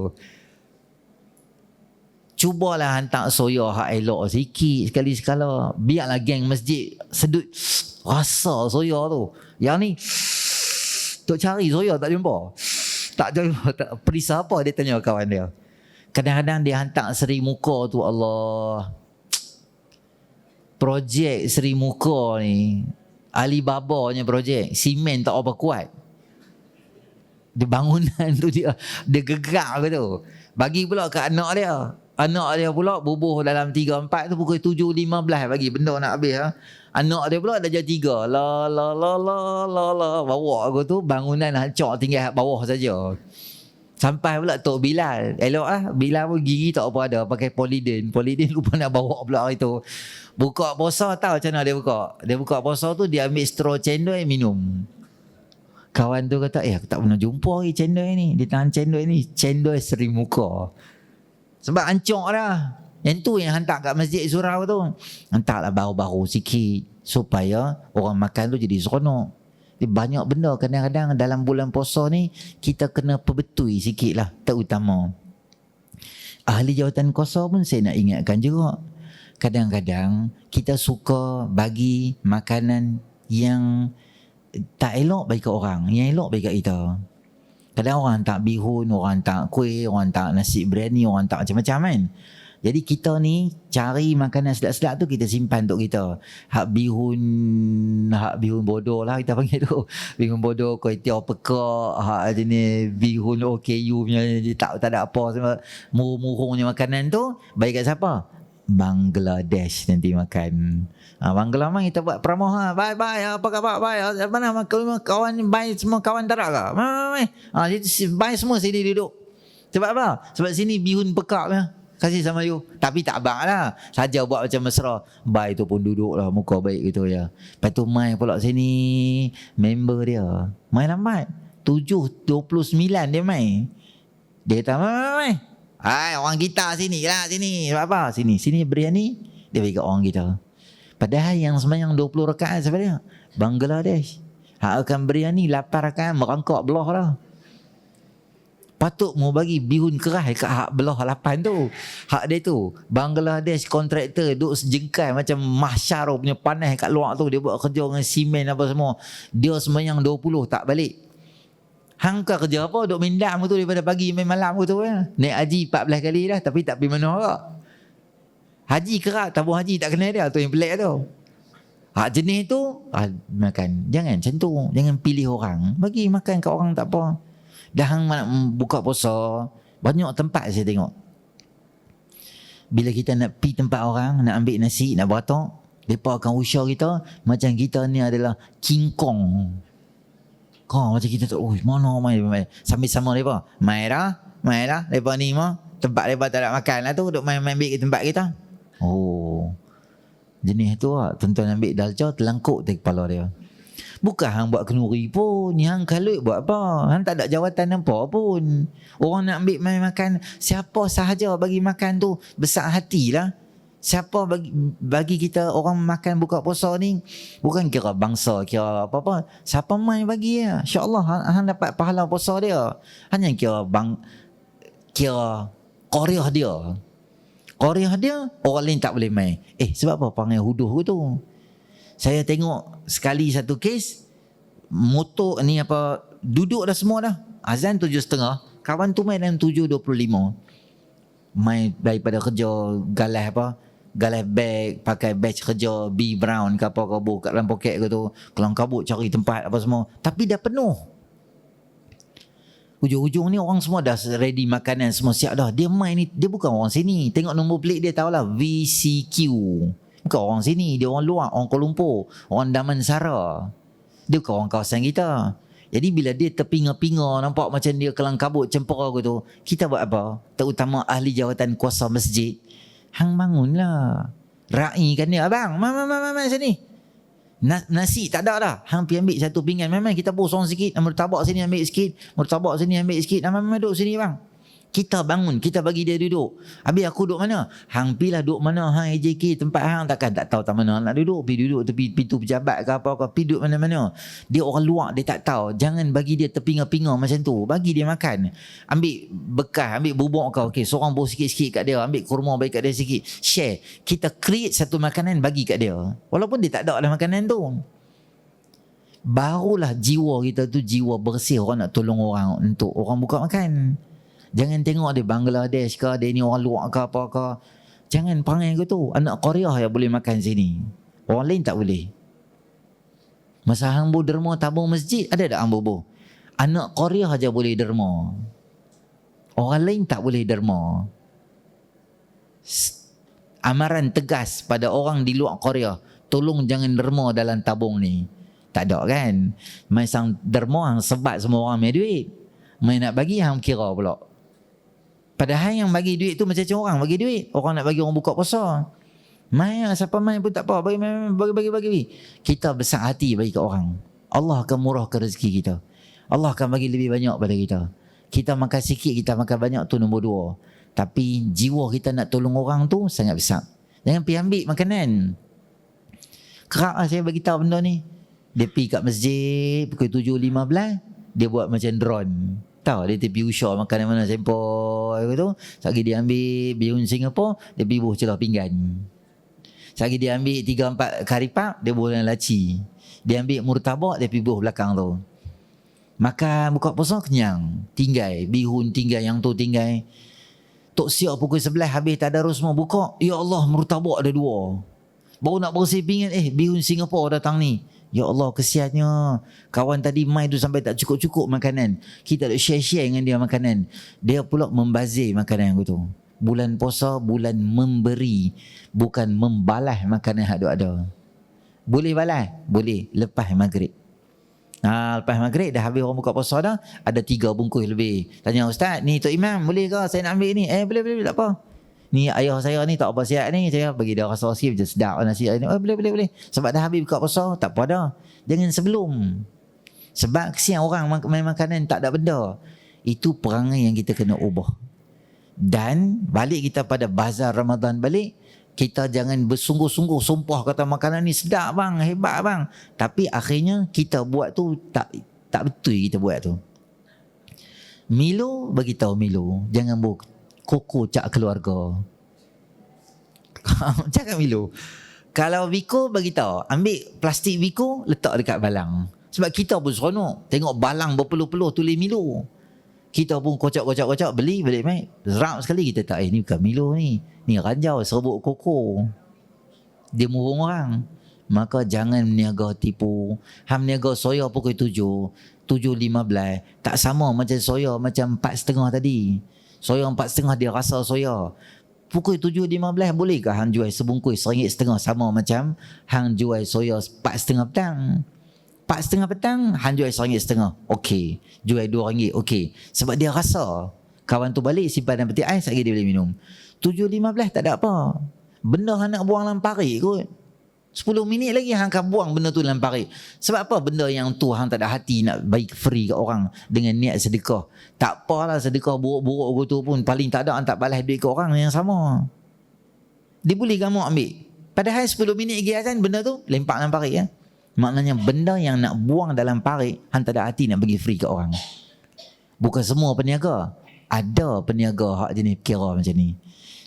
Cubalah hantar soya hak elok sikit sekali-sekala. Biarlah geng masjid sedut rasa soya tu. Yang ni tok cari soya tak jumpa. Tak jumpa, tak perisa apa dia tanya kawan dia. Kadang-kadang dia hantar Seri Muka tu, Allah. Projek Seri Muka ni, Alibaba-nya projek, simen tak apa kuat. Dia bangunan tu dia gerak ke tu. Bagi pula ke anak dia. Anak dia pula bubuh dalam 3-4 tu pukul 7.15 bagi benda nak habis ha. Anak dia pula dah jam 3. La bawa aku tu bangunan hancur tinggal bawah saja. Sampai pula Tok Bilal. Elok ah, Bilal pun gigi tak apa ada, pakai poliden. Poliden lupa nak bawa pula hari tu. Buka puasa tahu macam mana dia buka. Dia buka puasa tu dia ambil straw cendol minum. Kawan tu kata, aku tak pernah jumpa lagi cendol ni. Dia tahan cendol ni, cendol Seri Muka. Sebab hancur dah. Yang tu yang hantar kat masjid surau tu. Hantarlah baru-baru sikit supaya orang makan tu jadi seronok. Dia banyak benda kadang-kadang dalam bulan puasa ni kita kena perbetui sikit lah, terutama. Ahli jawatan kuasa pun saya nak ingatkan juga. Kadang-kadang kita suka bagi makanan yang tak elok bagi kat orang, yang elok bagi kat kita. Kadang orang hantar bihun, orang hantar kuih, orang hantar nasi biryani, orang hantar macam-macam kan. Jadi kita ni cari makanan sedap-sedap tu kita simpan untuk kita. Hak bihun bodoh lah kita panggil tu. Bihun bodoh, kuih tiaw pekak, hak jenis bihun OKU punya tak ada apa semua. Murung-murungnya makanan tu bagi kat siapa? Bangladesh nanti makan. Bangladesh kita buat promo ha. Bye apa khabar? Bye. Mana kawan bye semua kawan tarak ke? Bye semua sini duduk. Sebab apa? Sebab sini bihun pekak ya. kasih sama you. Tapi tak abang lah. Saja buat macam mesra. Bai tu pun duduk lah, muka baik gitu ya. Lepas tu mai pula sini, member dia. Mai lambat. 7:29 dia mai. Dia kata, mai. Hai, orang kita sini lah, sini. Sebab apa? Sini biryani. Dia bagi kat orang kita. Padahal yang sembahyang 20 rakaat siapa dia? Bangladesh. Hak akan biryani 8 rakaat merangkak belah lah. Patut mau bagi bihun keras kat hak belah 8 tu. Hak dia tu Bangladesh kontraktor duk sejengkai macam mahsyar punya panas kat luar tu. Dia buat kerja dengan simen apa semua. Dia sembahyang 20 tak balik. Hang kau kerja apa? Duk main dam tu daripada pagi main malam tu ya. Naik haji 14 kali dah tapi tak pergi mana orang. Haji kerak tabung haji tak kenal dia tu yang pelik tu. Hak jenis tu makan. Jangan macam tu. Jangan pilih orang. Bagi makan kat orang tak apa. Dah hang nak buka puasa, banyak tempat saya tengok. Bila kita nak pergi tempat orang, nak ambil nasi, nak beratok, mereka akan usah kita macam kita ni adalah King Kong. Kau macam kita tu, mana mai sambil sama mereka. Mai dah. Mereka ni mah tempat mereka tak ada makan lah tu, duk main ambil ke tempat kita. Oh, jenis tu lah. Tuan-tuan ambil dalca, terlangkuk di kepala dia. Bukan hang buat kenuri pun. Hang kalut buat apa? Hang tak ada jawatan apa pun. Orang nak ambil main makan, siapa sahaja bagi makan tu besar hatilah. Siapa bagi kita orang makan buka puasa ni, bukan kira bangsa, kira apa-apa. Siapa main bagi ya? InsyaAllah hang dapat pahala puasa dia. Hanya kira Korea dia. Korea dia, orang lain tak boleh main. Sebab apa panggil huduh tu? Saya tengok sekali satu kes, motor ni apa, duduk dah semua dah. Azan 7.30, kawan tu main dalam 7.25. Main daripada kerja, galas beg, pakai badge kerja, B Brown ke apa kabut kat dalam poket ke tu. Kelang kabut cari tempat apa semua. Tapi dah penuh. Ujung-ujung ni orang semua dah ready makanan, semua siap dah. Dia main ni, dia bukan orang sini. Tengok nombor plate dia tahulah, VCQ. Bukan orang sini, dia orang luar, orang Kuala Lumpur, orang Damansara. Dia bukan orang kawasan kita. Jadi bila dia terpinga-pinga, nampak macam dia kelang kabut, cempera gitu, kita buat apa? Terutama ahli jawatan kuasa masjid. Hang bangunlah. Raikan dia, abang, mai sini. Nasi tak ada dah. Hang pergi ambil satu pinggan. Memang kita bosong sikit. Murtabak sini ambil sikit. Murtabak sini ambil sikit. Memang duduk sini bang. Kita bangun, kita bagi dia duduk. Habis aku duduk mana? Hang pilah duduk mana? Hang AJK tempat hang takkan tak tahu tak mana nak duduk. Pergi duduk tepi pintu pejabat ke apa ke. Pergi duduk mana-mana. Dia orang luar, dia tak tahu. Jangan bagi dia terpinga-pinga macam tu. Bagi dia makan. Ambil bekas, ambil bubuk kau. Okey, seorang bawa sikit-sikit kat dia. Ambil kurma bagi kat dia sikit. Share. Kita create satu makanan bagi kat dia. Walaupun dia tak ada lah makanan tu. Barulah jiwa kita tu jiwa bersih. Orang nak tolong orang untuk orang buka makan. Jangan tengok dia Bangladesh ke, dia ni orang luar ke apa ke. Jangan perangai ke tu. Anak Korea yang boleh makan sini. Orang lain tak boleh. Masa hang bu derma tabung masjid, ada tak hang bu? Anak Korea aja boleh derma. Orang lain tak boleh derma. Amaran tegas pada orang di luar Korea, tolong jangan derma dalam tabung ni. Tak ada kan? Mai sang derma hang sebat semua orang punya duit. Mai nak bagi hang kira pula. Padahal yang bagi duit tu macam orang bagi duit. Orang nak bagi orang buka puasa. Main lah, siapa main pun tak apa. Bagi. Kita besar hati bagi ke orang. Allah akan murahkan rezeki kita. Allah akan bagi lebih banyak pada kita. Kita makan sikit, kita makan banyak tu nombor 2. Tapi jiwa kita nak tolong orang tu sangat besar. Jangan pergi ambil makanan. Kerak lah saya bagi tahu benda ni. Dia pergi kat masjid pukul 7.15. Dia buat macam drone. Tahu dia pergi usah makan mana sempoi tu. Sekali dia ambil bihun Singapura, dia pergi buh celah pinggan. Sekali dia ambil 3-4 karipap, dia buh dalam laci. Dia ambil murtabak, dia pergi buh belakang tu. Makan buka puasa kenyang. Tinggal bihun, tinggal yang tu tinggal. Tok siap pukul 11 habis tadarus semua buka. Ya Allah, murtabak ada 2. Baru nak bersih pinggan, bihun Singapura datang ni. Ya Allah, kesiannya. Kawan tadi mai tu sampai tak cukup-cukup makanan. Kita nak share-share dengan dia makanan. Dia pula membazir makanan aku tu. Bulan puasa, bulan memberi. Bukan membalas makanan yang ada. Boleh balas? Boleh. Lepas maghrib. Lepas maghrib dah habis orang buka puasa dah. Ada 3 bungkus lebih. Tanya ustaz, ni Tok Imam boleh ke saya nak ambil ni? Boleh tak apa. ni ayah saya ni tak apa sihat ni, saya bagi dia rasa sikit macam sedap nasi ni. Boleh. Sebab dah habis buka puasa, tak apa dah. Jangan sebelum. Sebab kesian orang main makanan tak ada benda. Itu perangai yang kita kena ubah. Dan balik kita pada bazar Ramadan balik, kita jangan bersungguh-sungguh sumpah kata makanan ni sedap bang, hebat bang. Tapi akhirnya kita buat tu tak betul kita buat tu. Milo beritahu Milo, jangan buat koko cak keluarga. Cakap Milo. Kalau Biko beritahu, ambil plastik Biko letak dekat balang. Sebab kita pun seronok tengok balang berpeluh-peluh tulis Milo. Kita pun kocak beli balik mai. Serap sekali kita tak ni bukan Milo ni. Ni ranjau serbuk koko. Dia murung orang. Maka jangan meniaga tipu. Ham niaga soya pukul 7:15. Tak sama macam soya macam 4.30 tadi. Soya 4.30 dia rasa soya. Pukul 7.15 bolehkah hang jual sebungkus RM1.50 sama macam hang jual soya 4.30 petang? 4.30 petang, hang jual RM1.50. Okey. Jual RM2. Okey. Sebab dia rasa. Kawan tu balik simpan dalam peti ais, lagi dia boleh minum. 7.15 tak ada apa. Benda hang nak buang dalam parit kot. 10 minit lagi hang akan buang benda tu dalam parit. Sebab apa benda yang tu hang tak ada hati nak bagi free kat orang dengan niat sedekah. Tak apalah sedekah buruk-buruk tu pun paling tak ada hang tak balas duit ke orang yang sama. Dia boleh gamuk ambil. Padahal 10 minit lagi azan benda tu lempak dalam parit ya. Maknanya benda yang nak buang dalam parit, hang tak ada hati nak bagi free ke orang. Bukan semua peniaga. Ada peniaga hak jenis kira macam ni.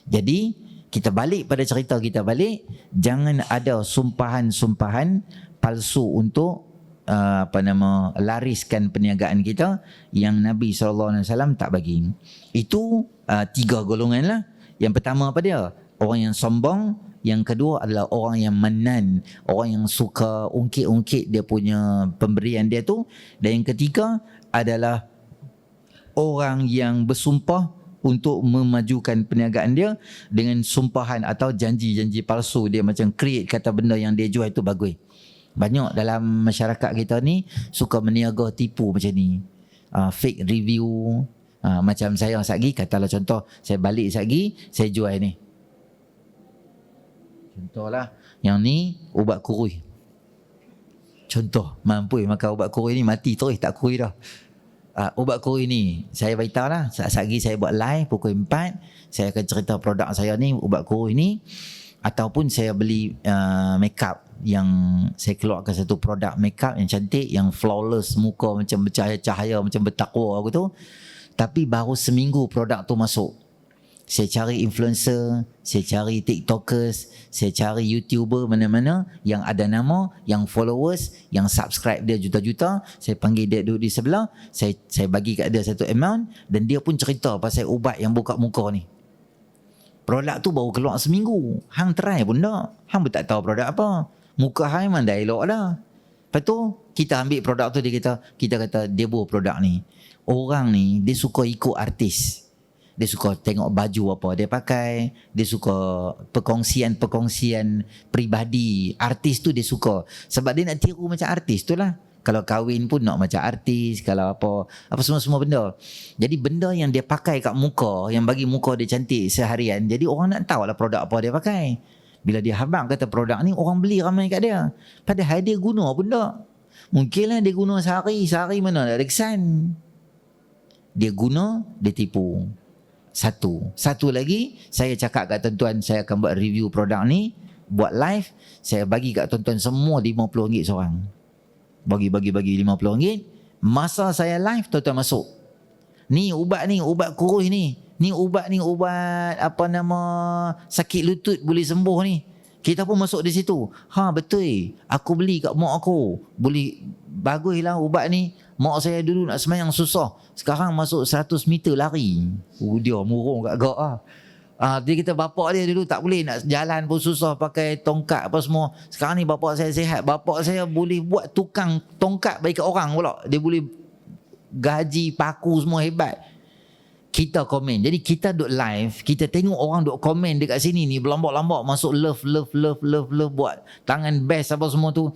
Jadi, kita balik pada cerita kita balik. Jangan ada sumpahan-sumpahan palsu untuk lariskan perniagaan kita yang Nabi SAW tak bagi. Itu 3 golongan lah. Yang pertama apa dia? Orang yang sombong. Yang kedua adalah orang yang manan, orang yang suka ungkit-ungkit dia punya pemberian dia tu. Dan yang ketiga adalah orang yang bersumpah untuk memajukan perniagaan dia dengan sumpahan atau janji-janji palsu. Dia macam create kata benda yang dia jual itu bagus. Banyak dalam masyarakat kita ni suka meniaga tipu macam ni. Fake review. Macam saya sagi, katalah contoh, saya balik sagi, saya jual ni. Contohlah, yang ni ubat kurui. Contoh, mampu makan ubat kurui ni mati terus, tak kurui dah. Ubat kurui ni, saya beritahu lah, saat lagi saya buat live pukul 4, saya akan cerita produk saya ni, ubat kurui ni. Ataupun saya beli makeup yang saya keluarkan satu produk makeup yang cantik, yang flawless, muka macam bercahaya-cahaya, macam bertakwa aku tu. Tapi baru seminggu produk tu masuk. Saya cari influencer, saya cari tiktokers, saya cari youtuber mana-mana yang ada nama, yang followers, yang subscribe dia juta-juta. Saya panggil dia duduk di sebelah, saya bagi kat dia satu amount dan dia pun cerita pasal ubat yang buka muka ni. Produk tu baru keluar seminggu. Hang try pun tak. Hang pun tak tahu produk apa. Muka hang memang dah elok dah. Lepas tu kita ambil produk tu, kita kata dia buat produk ni. Orang ni dia suka ikut artis. Dia suka tengok baju apa dia pakai. Dia suka perkongsian peribadi. Artis tu dia suka. Sebab dia nak tiru macam artis tu lah. Kalau kahwin pun nak macam artis. Kalau apa semua-semua benda. Jadi benda yang dia pakai kat muka, yang bagi muka dia cantik seharian. Jadi orang nak tahu lah produk apa dia pakai. Bila dia habang kata produk ni, orang beli ramai kat dia. Padahal dia guna pun tak. Mungkinlah dia guna sehari mana ada kesan. Dia guna, dia tipu. Satu lagi, saya cakap kat tuan-tuan, saya akan buat review produk ni, buat live, saya bagi kat tuan-tuan semua RM50 seorang. Bagi RM50. Masa saya live, tuan-tuan masuk. Ni ubat kurus ni. Ni ubat apa nama, sakit lutut boleh sembuh ni. Kita pun masuk di situ. Betul. Aku beli kat mak aku. Boleh, baguslah ubat ni. Mak saya dulu nak semayang susah. Sekarang masuk 100 meter lari. Dia murung kat gak lah. Dia kata bapak dia dulu tak boleh, nak jalan pun susah pakai tongkat apa semua. Sekarang ni bapak saya sihat. Bapak saya boleh buat tukang tongkat bagi kat orang pula. Dia boleh gaji, paku semua hebat. kita komen. Jadi kita duk live, kita tengok orang duk komen dekat sini ni, berlambak-lambak masuk love, buat tangan best apa semua tu.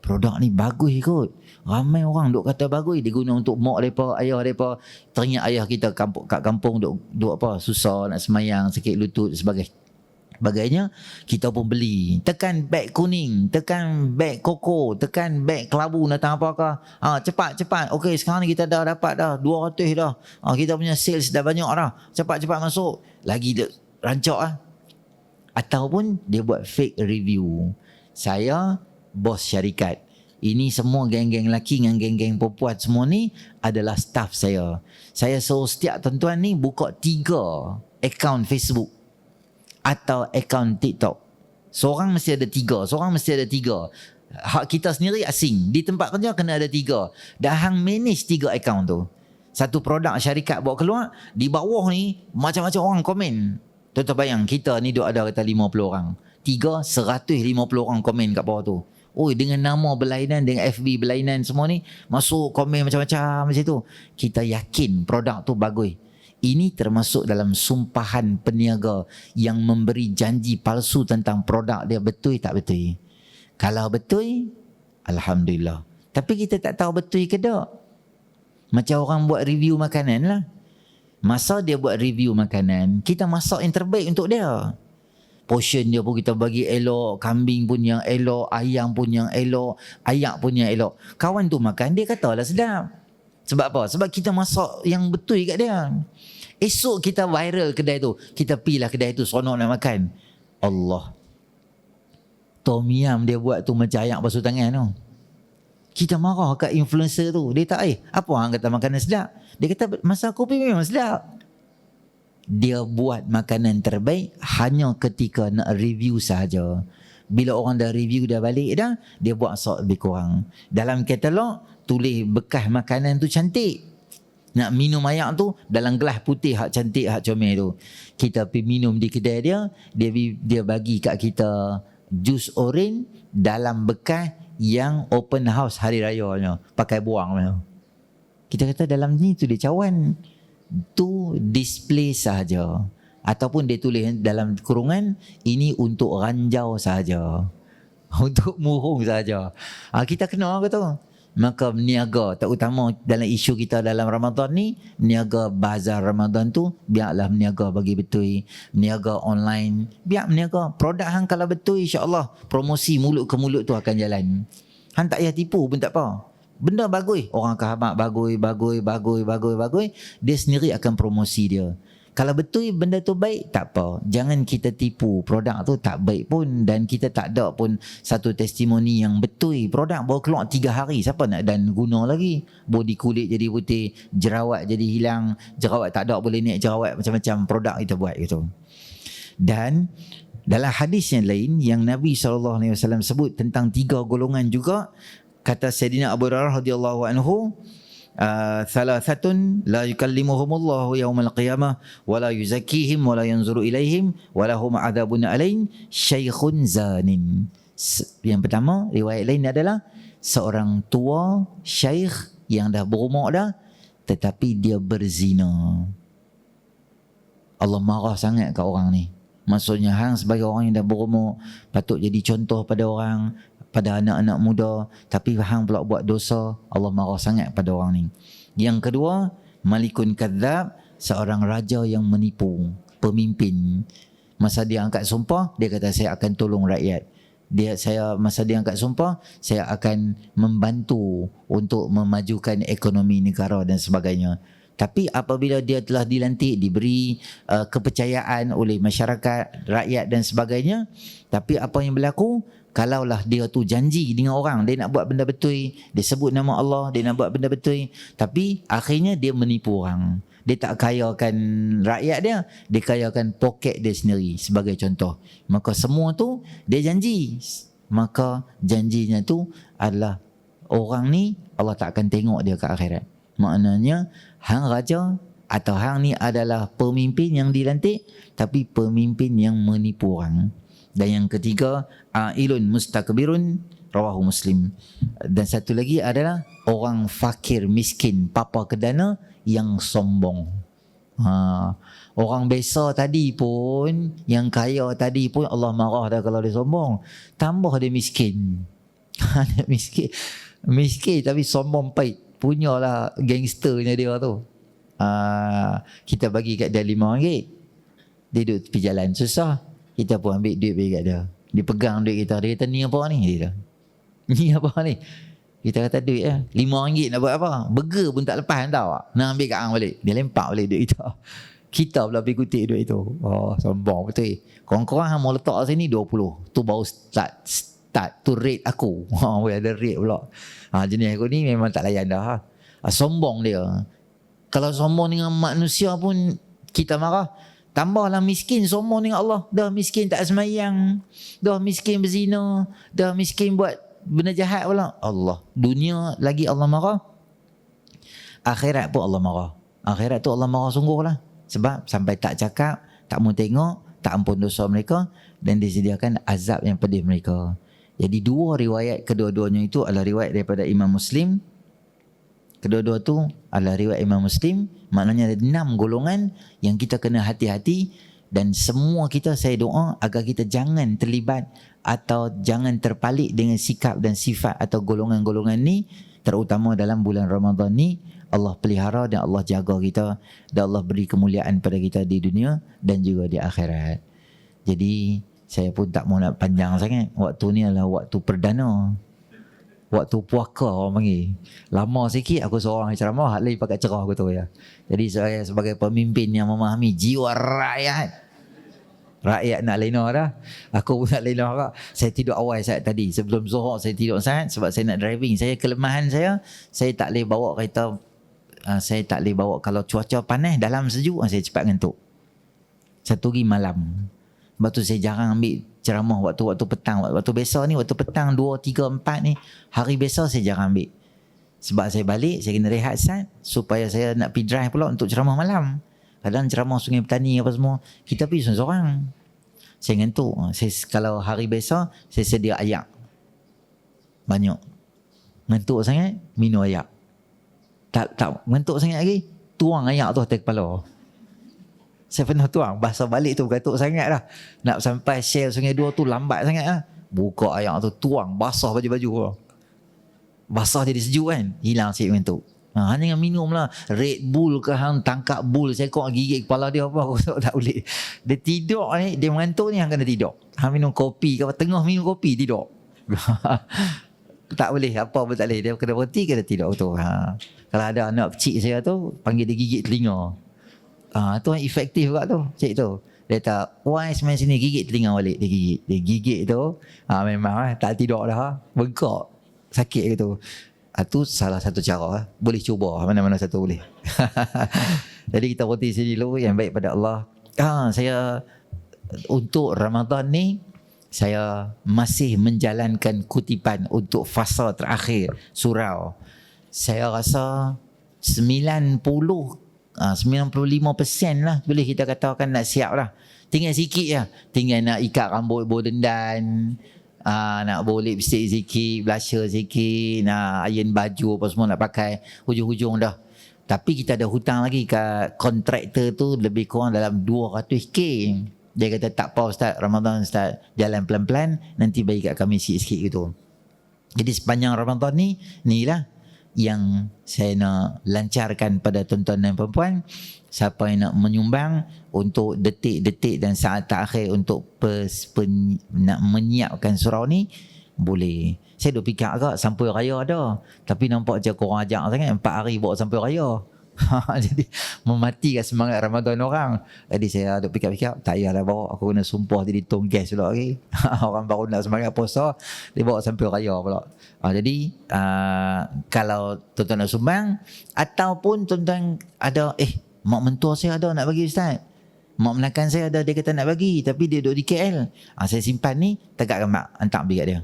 Produk ni bagus kot. Ramai orang duk kata bagus, dia guna untuk mak depa, ayah depa. Teringat ayah kita kat kampung duk apa, susah nak semayang, sakit lutut sebagainya, kita pun beli. Tekan beg kuning, tekan beg koko, tekan beg kelabu, datang apakah. Cepat. Okey, sekarang ni kita dah dapat dah 200 dah. Kita punya sales dah banyak dah. Cepat masuk. Lagi dia rancak . Ataupun dia buat fake review. Saya bos syarikat. Ini semua geng-geng lelaki dengan geng-geng perempuan semua ni adalah staff saya. Saya suruh setiap tuan-tuan ni buka 3 akaun Facebook atau akaun TikTok. Seorang mesti ada 3. Hak kita sendiri asing. Di tempat kerja kena ada 3. Dan hang manage 3 akaun tu. Satu produk syarikat bawa keluar, di bawah ni macam-macam orang komen. Tuan-tuan bayang, kita ni duk ada kata 50 orang. 150 orang komen kat bawah tu. Dengan nama berlainan, dengan FB berlainan semua ni, masuk komen macam-macam macam tu. Kita yakin produk tu bagus. Ini termasuk dalam sumpahan peniaga yang memberi janji palsu tentang produk dia betul tak betul. Kalau betul, alhamdulillah. Tapi kita tak tahu betul ke tak. Macam orang buat review makanan lah. Masa dia buat review makanan, kita masak yang terbaik untuk dia. Portion dia pun kita bagi elok, kambing pun yang elok, ayam pun yang elok, ayak pun yang elok. Kawan tu makan, dia katalah sedap. Sebab apa? Sebab kita masak yang betul kat dia. Esok kita viral kedai tu, kita pilah kedai tu, seronok nak makan. Allah, tom yum dia buat tu macam ayak basuh tangan tu. Kita marah kat influencer tu. Dia tak, apa orang kata makanan sedap? Dia kata masak kopi memang sedap. Dia buat makanan terbaik hanya ketika nak review sahaja. Bila orang dah review dah balik dah, dia buat sok lebih kurang. Dalam katalog tulis bekas makanan tu cantik. Nak minum ayak tu dalam gelas putih hak cantik, hak comel tu. Kita pergi minum di kedai dia bagi kat kita jus oren dalam bekas yang open house hari raya, pakai buang. Kita kata dalam ni tu dia cawan, tu display sahaja. Ataupun dia tulis dalam kurungan, ini untuk ranjau sahaja, untuk murung sahaja. Kita kena ke tu. Maka meniaga, terutama dalam isu kita dalam Ramadan ni, meniaga bazar Ramadan tu, biarlah meniaga bagi betul. Meniaga online, biar meniaga. Produk hang kalau betul, insya-Allah promosi mulut ke mulut tu akan jalan. Hang tak payah tipu pun tak apa. Benda bagus, orang khabar bagus, dia sendiri akan promosi dia. Kalau betul benda tu baik, tak apa. Jangan kita tipu. Produk tu tak baik pun, dan kita tak ada pun satu testimoni yang betul. Produk baru keluar 3 hari, siapa nak dan guna lagi? Body kulit jadi putih, jerawat jadi hilang, jerawat tak ada boleh naik jerawat, macam-macam produk kita buat gitu. Dan dalam hadis yang lain yang Nabi SAW sebut tentang 3 golongan juga, kata Sayyidina Abu Hurairah radhiyallahu anhu, thalathatun la yukallimuhumullahu yaumal qiyamah wa la yuzakkihim wa la yanzuru ilaihim wa lahum adzabun alain syaikhun zanin. Yang pertama, riwayat lain adalah seorang tua syekh yang dah berumur dah tetapi dia berzina. Allah marah sangat kat orang ni. Maksudnya hang sebagai orang yang dah berumur patut jadi contoh pada orang, pada anak-anak muda, tapi hang pula buat dosa, Allah marah sangat pada orang ni. Yang kedua, malikun kadzab, seorang raja yang menipu, pemimpin. Masa dia angkat sumpah, dia kata saya akan tolong rakyat. Masa dia angkat sumpah, saya akan membantu untuk memajukan ekonomi negara dan sebagainya. Tapi apabila dia telah dilantik, diberi kepercayaan oleh masyarakat, rakyat dan sebagainya, tapi apa yang berlaku? Kalaulah dia tu janji dengan orang, dia nak buat benda betul, dia sebut nama Allah, dia nak buat benda betul, tapi akhirnya dia menipu orang. Dia tak kayakan rakyat dia kayakan poket dia sendiri sebagai contoh. Maka semua tu dia janji. Maka janjinya tu adalah orang ni Allah tak akan tengok dia ke akhirat. Maknanya hang raja atau hang ni adalah pemimpin yang dilantik, tapi pemimpin yang menipu orang. Dan yang ketiga, ailun mustakbirun, rawahu Muslim. Dan satu lagi adalah orang fakir miskin papa kedana yang sombong. Orang biasa tadi pun, yang kaya tadi pun Allah marah dah kalau dia sombong. Tambah dia miskin. Dia miskin tapi sombong pahit. Punyalah gangsternya dia tu. Kita bagi kat dia RM5. Dia duduk tepi jalan susah. Kita pun ambil duit bagi kat dia. Dia pegang duit kita. Dia kata, ni apa ni? Dia kata, ni apa ni? Kita kata duit lah. RM5 nak buat apa? Burger pun tak lepas tau. Nak ambil kat hang balik. Dia lempak balik duit kita. Kita pula pergi kutip duit tu. Sombong betul. Korang-korang mau letak sini 20. Tu baru start tu rate aku. Ada rate pula. Jenis aku ni memang tak layan dah. Sombong dia. Kalau sombong dengan manusia pun kita marah. Tambahlah miskin sombong dengan Allah. Dah miskin tak semayang. Dah miskin berzina. Dah miskin buat benda jahat pula. Allah. Dunia lagi Allah marah. Akhirat pun Allah marah. Akhirat tu Allah marah sungguh lah. Sebab sampai tak cakap, tak mau tengok, tak ampun dosa mereka, dan disediakan azab yang pedih mereka. Jadi dua riwayat, kedua-duanya itu adalah riwayat daripada Imam Muslim. Kedua-dua tu adalah riwayat Imam Muslim. Maknanya ada 6 golongan yang kita kena hati-hati. Dan semua kita, saya doa agar kita jangan terlibat atau jangan terpalit dengan sikap dan sifat atau golongan-golongan ni. Terutama dalam bulan Ramadan ni, Allah pelihara dan Allah jaga kita, dan Allah beri kemuliaan pada kita di dunia dan juga di akhirat. Jadi saya pun tak mau nak panjang sangat. Waktu ni adalah waktu perdana, waktu puaka orang panggil. Lama sikit aku seorang ceramah, hak lain pakai cerah aku tu ya. Jadi saya sebagai pemimpin yang memahami jiwa rakyat. Rakyat nak lena dah. Aku pun nak lena juga. Saya tidur awal saat tadi. Sebelum Zuhur saya tidur saat sebab saya nak driving. Kelemahan saya tak boleh bawa kereta. Saya tak boleh bawa kalau cuaca panas, dalam sejuk saya cepat ngantuk. Satu lagi malam. Sebab tu saya jarang ambil ceramah waktu petang. Waktu biasa ni, waktu petang 2, 3, 4 ni, hari biasa saya jarang ambil. Sebab saya balik, saya kena rehat sat supaya saya nak pergi drive pula untuk ceramah malam. Kadang ceramah Sungai Petani apa semua, kita pergi seorang-seorang. Saya ngantuk. Kalau hari biasa, saya sedia ayak banyak. Ngantuk sangat, minum ayak. Tak ngantuk sangat lagi, tuang ayak tu atas kepala. Saya pernah tuang, basah balik tu gatuk sangat dah. Nak sampai Shell Sungai Dua tu lambat sangat lah. Buka ayak tu, tuang, basah baju-baju. Basah jadi sejuk kan, hilang sikit ngantuk. Hanya dengan minum lah. Red Bull ke hang tangkap bull, saya kok gigit kepala dia apa, aku tak boleh. Dia tidur ni, dia mengantuk ni hang kena tidur. Hang minum kopi ke tengah minum kopi tidur. Tak boleh, apa pun tak boleh. Dia kena berhenti, kena tidur tu. Kalau ada anak kecil saya tu, panggil dia gigit telinga. Tu yang efektif juga tu, cik tu. Dia tak, wise main sini, gigit telinga balik. Dia gigit tu, memang tak tidur dah. Bengkak, sakit gitu. Itu salah satu cara. Boleh cuba, mana-mana satu boleh. Jadi kita berhenti sini dulu, yang baik pada Allah. Saya untuk Ramadan ni, saya masih menjalankan kutipan untuk fasa terakhir surau. Saya rasa 95% lah boleh kita katakan nak siap lah. Tinggal sikit lah. Tinggal nak ikat rambut berdendan, nak boleh lipstick sikit, blusher sikit, nak iron baju apa semua nak pakai. Hujung-hujung dah. Tapi kita ada hutang lagi kat kontraktor tu lebih kurang dalam 200k. Dia kata tak apa Ustaz, Ramadan Ustaz, jalan pelan-pelan, nanti bagi kat kami sikit-sikit gitu. Jadi sepanjang Ramadan ni, inilah yang saya nak lancarkan pada tuan-tuan dan puan-puan. Siapa yang nak menyumbang untuk detik-detik dan saat terakhir untuk nak menyiapkan surau ni, boleh. Saya duk fikir agak sampai raya ada, tapi nampak je korang ajak sangat 4 hari bawa sampai raya. Jadi mematikan semangat Ramadan orang. Jadi saya duk fikir-fikir, tak payahlah bawa, aku kena sumpah jadi tong gas pula lagi. Orang baru nak semangat puasa, dia bawa sampai raya pula. Jadi kalau tuan-tuan nak sumbang, ataupun tuan-tuan ada mak mentua saya ada nak bagi Ustaz, mak menakan saya ada, dia kata nak bagi tapi dia duduk di KL, saya simpan ni, tegakkan mak, hantar pergi kat dia.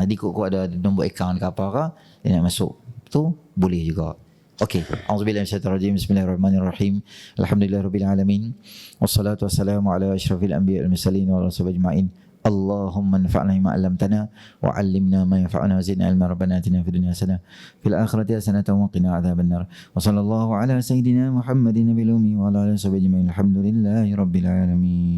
Jadi kok ada nombor akaun ke apa ke, dia nak masuk tu boleh juga. Okey, auzubillahi minasyaitonirrajim. Bismillahirrahmanirrahim. Alhamdulillahirabbil alamin. Wassalatu wassalamu ala asyrafil anbiya'i wal mursalin wa ala alihi ajma'in. Allahumma anfa'na bima 'allamtana wa 'allimna ma yanfa'una wa zidna ilma rabbana atina fid dunya hasanah fil akhirati hasanah wa qina adzabannar wa sallallahu ala sayidina Muhammadin nabiyil ummi wa ala alihi wa sahbihi alhamdulillahi rabbil alamin.